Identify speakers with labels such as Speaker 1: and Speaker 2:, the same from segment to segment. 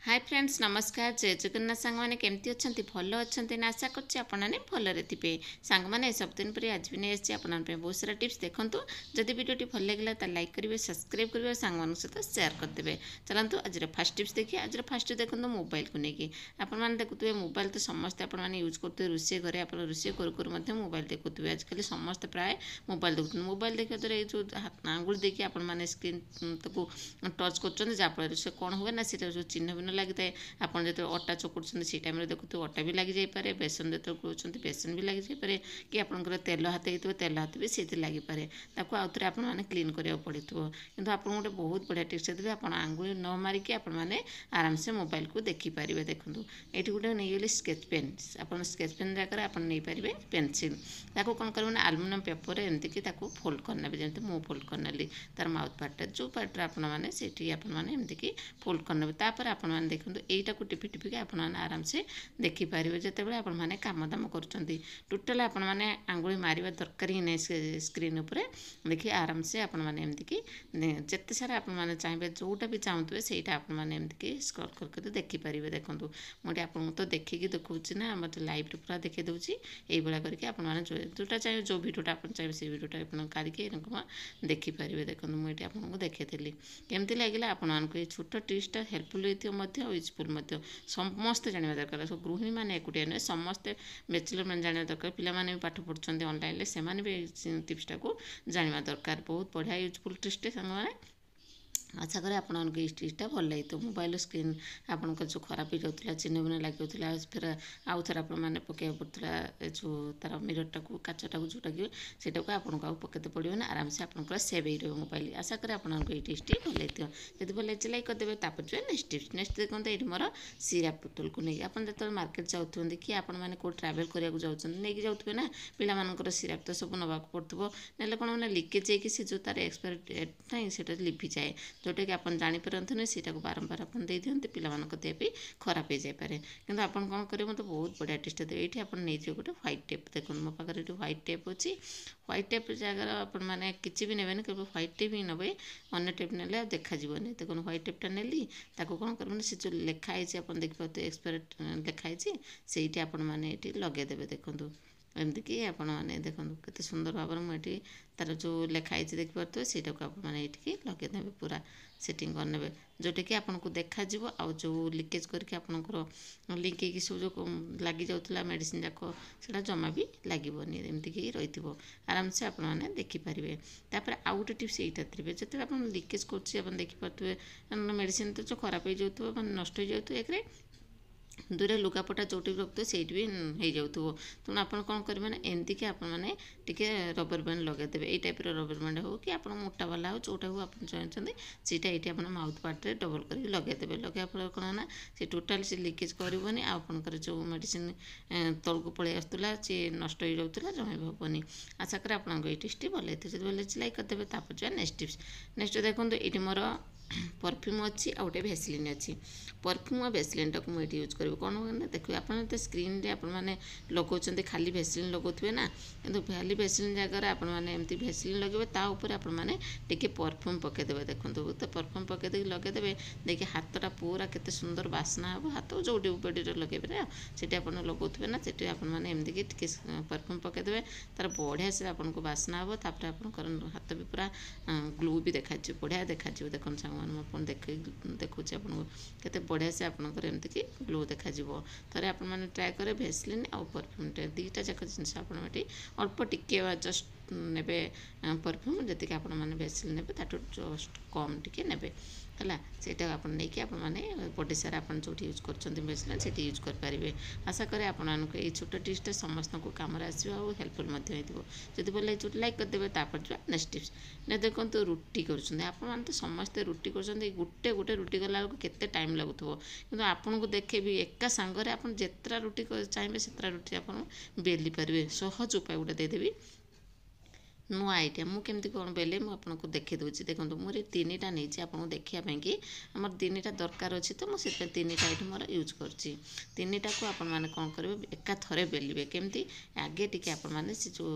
Speaker 1: Hi friends नमस्कार जय जगन्नाथ सांग मैंने केमती अच्छा भल अच्छा ना आशा करने भलरे थे सांग मैंने सबदिन पर आज भी नहीं आसी आपने बहुत सारा टिप्स देखूँ जदि भिडियो भल लगे तो लाइक करेंगे सब्सक्राइब करेंगे सांग सहित सेयार करदे। चलतु आज फास्ट टिप्स देखिए। आज फास्ट देखो मोबाइल को लेकिन आपने देखुए मोबाइल तो समस्ते आपने यूज करेंगे रोषे घरे आप रोषे करूँ मोबाइल देखुए आजकल समस्ते प्राय मोबाइल देखते मोबाइल देखा द्वारा ये जो आंगुल देखिए आपने स्क्रीन को टच कर जहाँफल से कौन हुए ना सीटा जो चिन्ह भिन्न लगी था आपड़ जो अटा चकुड़ से टाइम देखते अटा भी लग जापे बेसन जो करूँ बेसन भी लग जापे कि आपंकर तेल हाथ हो तेल हाथ भी से लगिपे आउ थे आपने क्लीन करा पड़ो कि आपको गोटे बहुत बढ़िया टिप्स देते आप आंगुली न मारिकी आपने आराम से मोबाइल को देखिपारे। देखूँ ये गोटे नहीं स्केच पेन आप स्केच पेन जगह आप नहीं पारे पेनसिल ताको कौन करेंगे ना आलुमिनियम पेपर एमती फोल्ड करने जमी मु फोल्ड करनेली तार माउथ पार्टा जो पार्ट आपने से आपने फोल्ड करने आपने देखो यहीटा को टिपि टिपिक आपने आराम से देखिपारे जिते आपने कम दाम कर टोटाल आपने आंगुली मारिबा दरकार ही नहीं स्क्रीन उपर देखिए आराम से आपने एमती जिते सारा आपने चाहिए जोटा भी चाहूे से आपने एमती स्क्रॉल करके देखिपारे। देखूँ मुझे आपको तो देखिए देखुची ना मतलब लाइव पूरा देखी दूसरी यही करके आपने जोटा चाहिए जो भिडियोटा आप चाहिए से भिडियोटा आप काढ़ी देखिपारे। देखो मुझे आपको देखी केमती लगे आपको ये छोट टिप्सटा हेल्पफुल होती यूजफुल समस्ते जानवा दरकार गृहिणी मैंने एकुटिया नुहे समस्ते बैचलर मैंने जानवा दरकार पिलाने भी पाठ पढ़ुंट ऑनलाइन से भी टिप्सटा को जानवा दरकार बहुत बढ़िया यूजफुल टिप्सटे सारे आशा करें आपको ये टिप्सटा भल लगे। मोबाइल स्क्रीन आपंकर जो खराब हो जाता चिन्ह भिन्न लगे फिर आउ थे आपने पकड़ पड़ता जो तार मिररटा को काचटा को जोटा कि सेटा को आपको आउ पकड़ते पड़ो ना आराम से आपंकर सेव हो मोबाइल। आशा करें आपको ये टिप्सटी भल लगे जब भल लगे लाइक करदे। जो नेक्स्ट टिप्स नेक्स्ट देखो ये मोर सिरप बोतल को नहीं आप जो मार्केट जाते कि आपने कौ ट्राभेल कराया जाऊँ नहीं जाऊे ना पिलांर सिरप तो सब नवा पड़ो ना कौन मैंने लिकेज हो जो तार एक्सपायरी डेट ना से लिभि जाए जोटा कि आप जापरती से बारंबार आप दे दिखते पिला देह भी खराब हो जापे कि आप कौन करेंगे मतलब बहुत बढ़िया टेस्ट दे ये आप नहीं गोटे ह्वाइट टेप देखो मो पाखे ये ह्वाइट टेप अच्छी ह्वाइट टेप जगह आपने किसी भी ने केवल ह्वाइट टेप ही नए अन्न टेप ने देखाजी देखो ह्वाइट टेपटा नेली कौन करेंगे से जो लिखाई आप देखिए एक्सपायरी लिखाई से आपने ये लगेदेवे। देखूँ एमतीक आपने देखो केते सुंदर भाव में मुझे तार जो लिखाई देखिपे से आपने ये लगेदे पूरा सेटिंग करने जोटा कि आपको देखा आउ जो लिकेज करके आपंकर लिंक हो सब जो लगी जाऊला मेडिसिन जाक से जमा भी लगे एमतीक रही आराम से आपने देखिपारे। तापर आउ गोटे टिप्स यही थे जो आप लिकेज कर देखिपे मेडिसिन तो जो खराब हो जाए नष्ट हो जाए एक दूर लुगापटा जोटी रखते से भी हो जाऊ तेणु आप कौन करेंगे ना एमतीक आपने रबर बैंड लगेदेवे ये टाइप रबर बैंड हो कि आप मोटा वाला हो जोटा हो आप चाहते सीटा ये आप माउथ पार्टे डबल कर लगेदेवे लगे कौन ना से टोटाल से लिकेज करनी आपंकर जो मेडिसिन तौक पलि आसूला सी नष्ट हो जाऊला जमा भी हेनी। आशा करें आपको ये टिप्सटी भल लगे भल लाइक करदे। तापर नेक्स्ट टिप्स नेक्स्ट देखो ये मोर परफ्यूम अच्छी आ गए भेसलिन अच्छी परफ्यूम और भेसलिन टाक मुझे यूज करी कौन ना देखिए आप स्क्रीन रे आपने लगाते खाली भेसलिन लगाते ना कि खाली भेसलिन जगह आपने एमती भेसलिन लगे तापर आपने टे परफ्यूम पकईदेवे। देखो तो परफ्यूम पकईदे लगेदेवे देखिए हाथटा पूरा केते सुंदर बास्ना हे हाथ जो बॉडी लगे से आप लगाते ना से आपने एमती परफ्यूम पकईदेवे तार बढ़िया से आपको बास्ना हे तापर आप हाथ भी पूरा ग्लू भी देखा बढ़िया देखा देखो सामान देखुँ आपको केते बढ़िया से आपंकर एमती ग्लो देखा थे आपने ट्राए करें भेसलिन आउ परफ्यूम दुईटा जाक जिनस आप अल्प टिके जस्ट ने परफ्यूम जी आपने भेसलिन ने जस्ट कम टिके ने है सेटा आप नहीं आपने बॉडी सारा आप जो यूज कर भेसलिन से यूज करेंगे। आशा करें आपको ये छोट टिप्सटा समस्त को कम आसो हेल्पफुल जब भल लगे लाइक करदे। तापर जो नेक्स्ट टिप्स ने देखो रुटी कर तो समस्ते रुटी कर गोटे गोटे रुटी कला केते टाइम लगुव कि आपको देखे भी एका सांगरे आप जितना रुटी चाहिए से रुटी आप बेली पारे सहज उपाय गोटे देदेवी नुआ आइडिया मु केमती कौन बेले मुझे आपको देखी दूसरी देखो मुझे तीन टा नहीं आपको देखापी कि आम तीन टा दरकार अच्छी तो मुझे तीन टा ये मोर यूज कर तीन टा को आपण मैंने कौन करेंगे एका थरे बेलिए केमती आगे टिके आपण मैंने से जो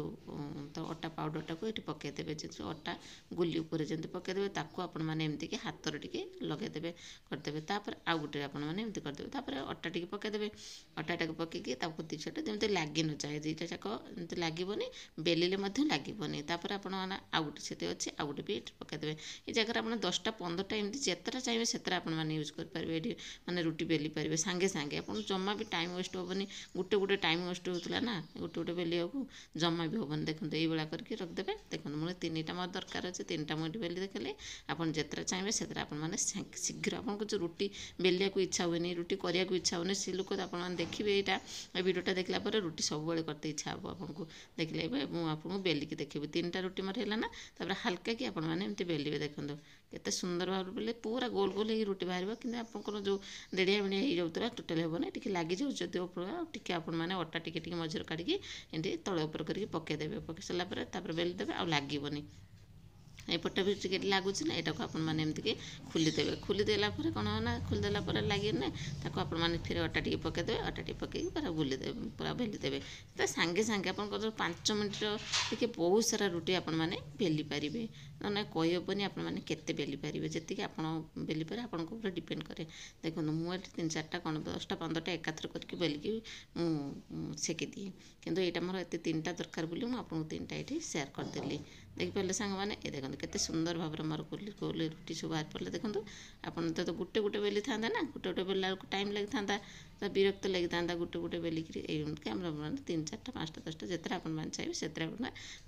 Speaker 1: तो अटा पाउडरटा को ये पकईदेवे जो अटा गुली उपर जमी पकईदेवे ताको आपण मैंने एमती कि हाथ टे लगेदेवे करदेवे तापर आउ गोटे आपण मैंने एमती करदेवे तापर अटा टे पकईदेवे अटाटा को पकईकि दुई छटा जमी लगी न जाए दुईटा जाक एमती लगभग बेलिले लगभग तापर आप आउ गोटे से अच्छे आउ गोटे भी पकईदेवे ये जगह आप 10टा 15टा एमती जितना चाहिए से मैंने यूज करेंगे ये मैंने रुटी बेली पारे सांगे सांगे आप जमा भी टाइम वेस्ट हेनी गोटे गोटे टाइम वेस्ट होता ना गोटे गोटे बेलिया को जमा भी हेनी देखो ये भाया करके रखिदेवे देखो मुझे तीन टा मोर दरकार अच्छे तीन टा मुझे बेली देखले आप जितना चाहिए से मैंने शीघ्र आपको जो रुटी बेलिया को इच्छा हुए रुटी करने को इच्छा हुए से लोग आप देखिए यहाँ भिडियोटा देखला रुटी सब करते इच्छा हे आपको देखले मुझे बेलिकी देखिए तीन टा रुटी मोर है ना तापर हल्का कि आपण मैंने एमती बेलिए देखो केते सुंदर भाव बेले पूरा गोल गोल हो रुटी बाहर कि आपंकर जो देड़िया बेड़िया हो जाऊला टोटाल हेबना टी लगी जाऊँ टी आप अटा टी मझे काढ़ी एमती तले उपर करके पकईदेवे पकई सारापर बेलिदेवे आ लगभग एपटा भी टिके लगुच ना यहाँ को आपमती खोलीदेवे खोलीदेला कौन ना खोलीदेला लगे ना ताको आप फिर अटा टी पकईदेवे अटा टी पकई पूरा बुलीदेवे पूरा बेलिदेवे तो सांगे सांगे आप 5 मिनट टे बहुत सारा रुटी आप बेली पारे ना कहबनी आपते बेली पारे जी आप बेली पारे आपको पूरा डिपेंड करे देखो मुझे 3-4टा कौन 10टा 15टा एकाथर करके बेलिकी सेकी दिए किंतु यहाँ मोर एत 3टा दरकार बोली मुझे आपको 3टा ये शेयर करदेली देखिपारे सांग मैंने ये देखो केते सुंदर भाव में मोर गोल रुटी सब बाहर पड़े देखो आप तो गोटे गोटे बेली था ना गोटे गोटे बेला टाइम लगी था तो विरक्त लगी था गोटे गोटे बेलिकी आम 3-4टा 5टा 10टा जितना आप चाहिए से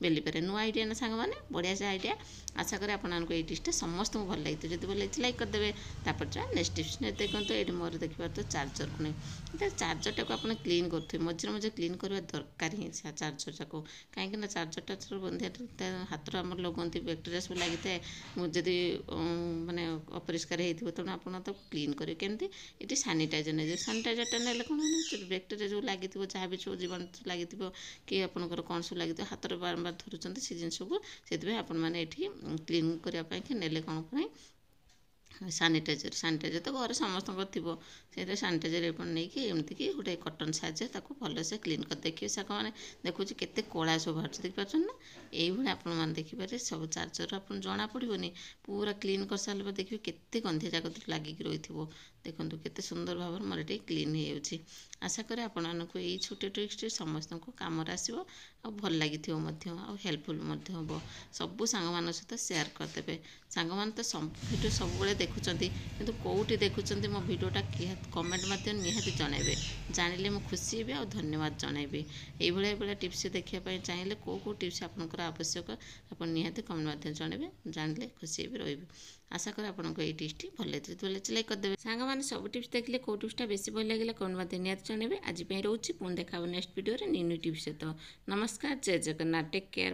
Speaker 1: बेली पारे नुआ आइडिया ना सांग मैंने बढ़िया से आइडिया आशा करें आपको ये डिशटा समस्त भल लगी जब भल लगी लाइक करदे तापर नेक्स्ट डिश देखो ये मोर देखिए तो चार्जर को नहीं चार्जरटा को आप क्लीन करेंगे मझे मझे क्लीन करवा दरकार ही चार्जर जाक कहीं चार्जरटा बंधिया हाथ आम लगती बैक्टेरिया सब लगी था जदि माने अपरिष्कार हो तेणु आप क्लीन करेंगे केमती ये सानिटाइजर नहीं सानिटाइजरटा ना कौन बैक्टेरिया जो लगी जहाँ भी सब जीवन लगी कि आपंकर कौन सब लगी हाथ में बारंबार धरुंच से जिन को से आपने क्लीन करने नेले कौन पर सानिटाइजर तो घर समस्त थी सानिटाइजर नहीं एमती कि गोटे कटन साहाଯ୍य भलसे क्लीन कर देखिए साक मैंने देखुच केते कला सब बाहर देखिए ना ये आपने देखिपारे सब चार्जर आप जना पड़ोनी पूरा क्लीन कर सारे देखिए केते गंधिया जाक लगिक रही देखो केते सुंदर भाव मोर ये क्लीन हो आशा करें आपको ये छोटे ट्रिक्स समस्त को कम आसो आ भल लगी हेल्पफुल हम सबू सांग सहित शेयर करदे सांग मैंने तो भिडियो सब देखुं कि कौटी देखुं मो भिडियोटा कमेंट मध्यम निहाती जनइबे जानिले मु खुशी हेबी और धन्यवाद जनइबी ये टिप्स देखापी चाहिए कौ टिप्स आपंकर आवश्यक आप निहाती कमेंट मध्यम जनइबे जानिले खुशी हेबी रही आशा करें आपको ये टिप्स भल लगे लाइक करदे सांग मैंने सब टिप्स देखले कौ टिप्सटा बेसी भल लगे कमेंट मध्यम निहाती जनइबे आज रोचे पुणी देखा next video new new tips सहित नमस्कार जय जगन्नाथ टेक केयर।